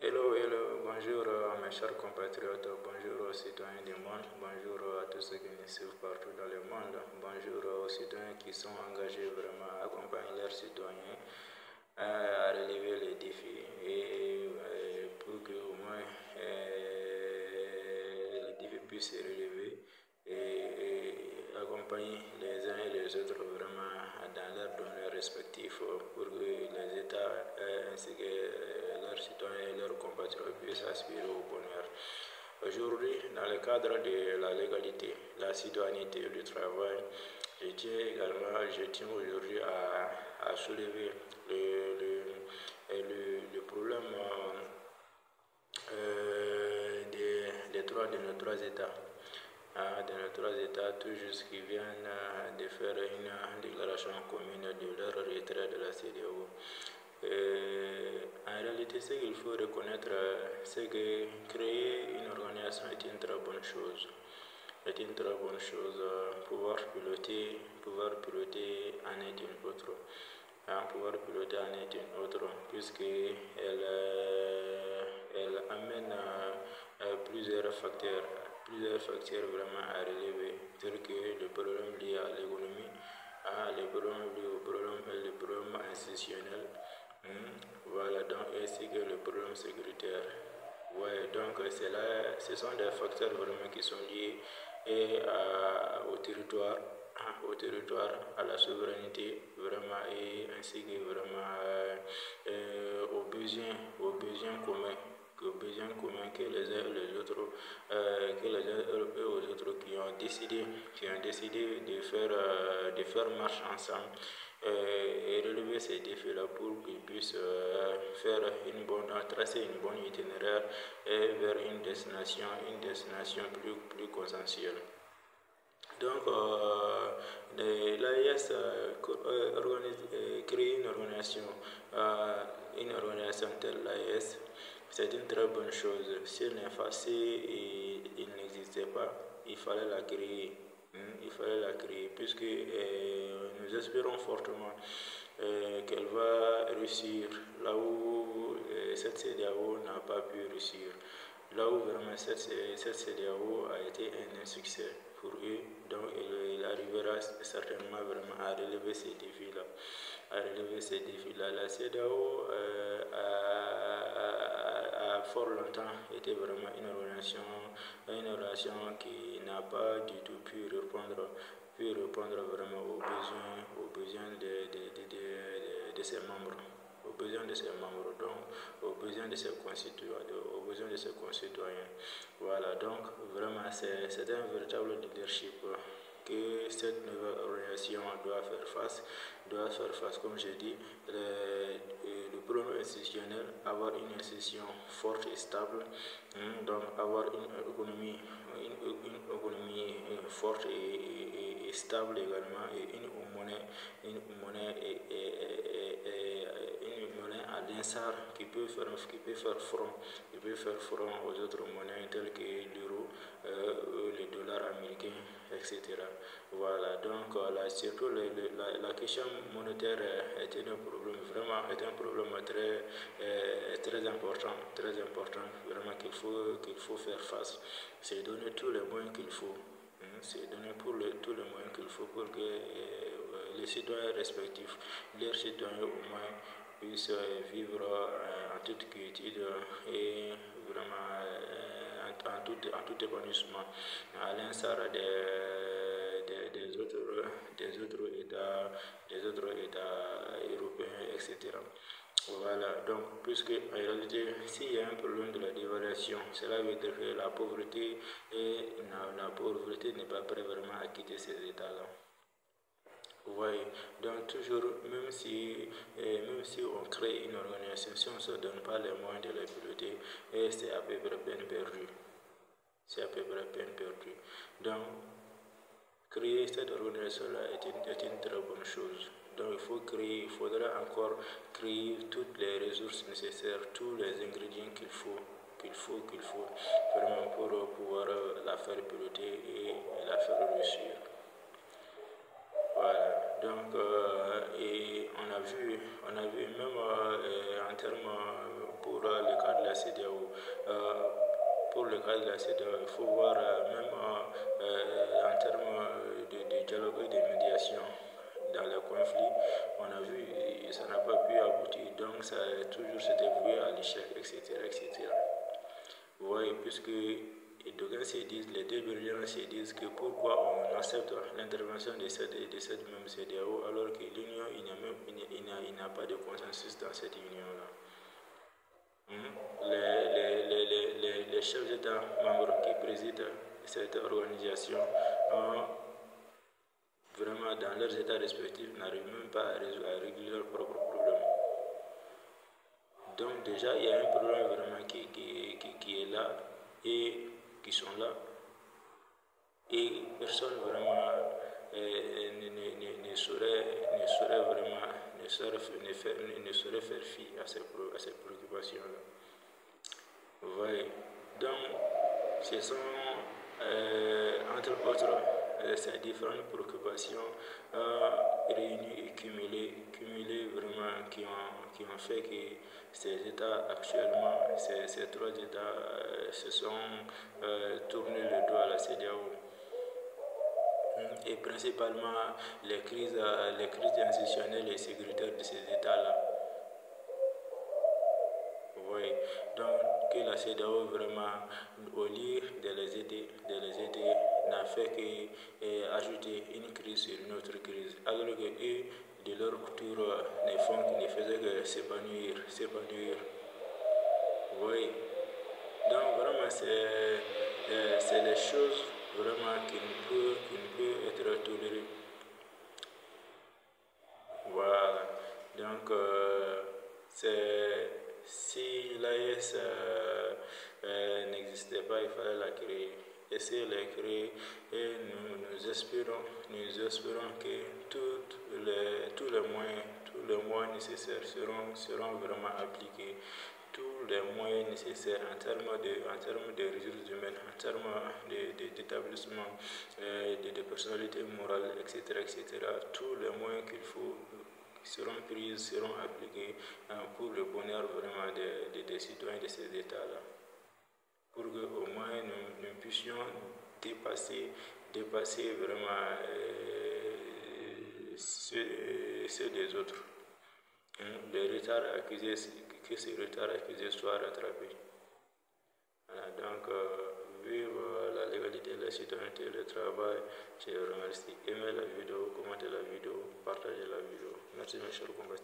Hello, bonjour mes chers compatriotes, bonjour aux citoyens du monde, bonjour à tous ceux qui nous suivent partout dans le monde, bonjour aux citoyens qui sont engagés vraiment à accompagner leurs citoyens à relever les défis et pour que au moins les défis puissent se relever et accompagner les uns et les autres vraiment dans leurs domaines respectifs pour que les États ainsi que leurs citoyens et leurs compatriotes puissent aspirer au bonheur. Aujourd'hui, dans le cadre de la légalité, la citoyenneté et du travail, je tiens aujourd'hui à soulever le problème de nos trois États. De nos trois États, tout juste qui viennent de faire une déclaration commune de leur retrait de la CEDEAO. En réalité, ce qu'il faut reconnaître, c'est que créer une organisation est une très bonne chose. Est une très bonne chose. Pouvoir piloter en est une autre. Pouvoir piloter en est une autre, puisqu'elle elle amène plusieurs facteurs vraiment à relever, tels que le problème lié à l'économie, les problèmes liés les problèmes institutionnels, voilà, donc ainsi que le problème sécuritaire. Ouais, donc ce sont des facteurs vraiment qui sont liés au territoire, à la souveraineté, vraiment, et ainsi que vraiment aux besoins communs que les uns et les autres, qui ont décidé de faire marche ensemble et relever ces défis-là pour qu'ils puissent tracer une bonne itinéraire vers une destination plus consensuelle. Donc, l'AIS crée une organisation telle l'AIS, c'est une très bonne chose. Si il n'existait pas, il fallait la créer. Il fallait la créer, puisque nous espérons fortement qu'elle va réussir là où cette CEDEAO n'a pas pu réussir. Là où vraiment cette CEDEAO a été un insuccès pour eux, donc il arrivera certainement vraiment à relever ces défis-là. La CEDEAO a fort longtemps été vraiment une relation qui n'a pas du tout pu répondre vraiment aux besoins de ses membres. Donc aux besoins de ses concitoyens. Voilà, donc vraiment c'est un véritable leadership que cette nouvelle organisation doit faire face, comme je dis, le problème institutionnel, avoir une institution forte et stable, donc avoir une économie forte et stable également, et une monnaie à l'instar qui peut faire front aux autres monnaies telles que l'euro, le dollar américain, etc. Voilà, donc surtout la question monétaire est un problème très important, vraiment qu'il faut faire face. C'est donner tous les moyens qu'il faut. C'est donner tous les moyens qu'il faut pour que les citoyens respectifs, leurs citoyens au moins, puissent vivre en toute quiétude et vraiment en tout épanouissement, à l'instar des autres États européens, etc. Voilà, donc, puisque en réalité, s'il y a un problème de la dévaluation, cela veut dire que la pauvreté n'est pas prête vraiment à quitter ces États-là. Oui, donc toujours, même si on crée une organisation, si on ne se donne pas les moyens de la piloter, c'est à peu près peine perdue. Donc, créer cette organisation-là est une très bonne chose. Donc il faudra encore créer toutes les ressources nécessaires, tous les ingrédients qu'il faut vraiment pour pouvoir la faire piloter et la faire réussir. Voilà. Donc, et on a vu même en termes pour le cas de la CEDEAO, pour le cas de la CEDEAO, il faut voir même en termes de dialogue et de médiation dans le conflit, on a vu ça n'a pas pu aboutir, donc ça a toujours été voué à l'échec, etc., etc. Vous voyez, puisque d'aucuns se disent, les deux belligérants se disent que pourquoi on accepte l'intervention de cette même CEDEAO alors que l'Union, il n'y a pas de consensus dans cette union-là. Les chefs d'État membres qui président cette organisation vraiment dans leurs états respectifs n'arrivent même pas à régler leurs propres problèmes. Donc déjà, il y a un problème vraiment qui est là et qui sont là. Et personne vraiment ne saurait vraiment ne saurait faire fi à ces préoccupations-là. Vous voyez. Donc, ce sont entre autres ces différentes préoccupations réunies et cumulées vraiment qui ont fait que ces États actuellement, ces trois États se sont tournés le dos à la CEDEAO. Et principalement les crises institutionnelles et sécuritaires de ces États-là. Oui, donc que la CEDEAO vraiment, au lieu de les aider, n'a fait qu'ajouter une crise sur une autre crise, alors que eux, de leur tour, ne faisaient que s'épanouir. Oui, donc vraiment c'est les choses vraiment qui ne peut être tolérées. Voilà, donc si l'AES n'existait pas, il fallait la créer. Essayer de la créer et nous espérons que tous les moyens nécessaires seront vraiment appliqués. Tous les moyens nécessaires en termes de ressources humaines, en termes d'établissement, de personnalité morale, etc., tous les moyens qu'il faut seront prises, seront appliquées pour le bonheur vraiment des citoyens de ces États-là. Pour qu'au moins nous puissions dépasser vraiment ceux des autres. Les retards accusés, que ces retards accusés soient rattrapés. Voilà, donc, vive la légalité, la citoyenneté, le travail. Je vous remercie. Aimez la vidéo, commentez la vidéo, partagez la vidéo. Merci mes chers compatriotes.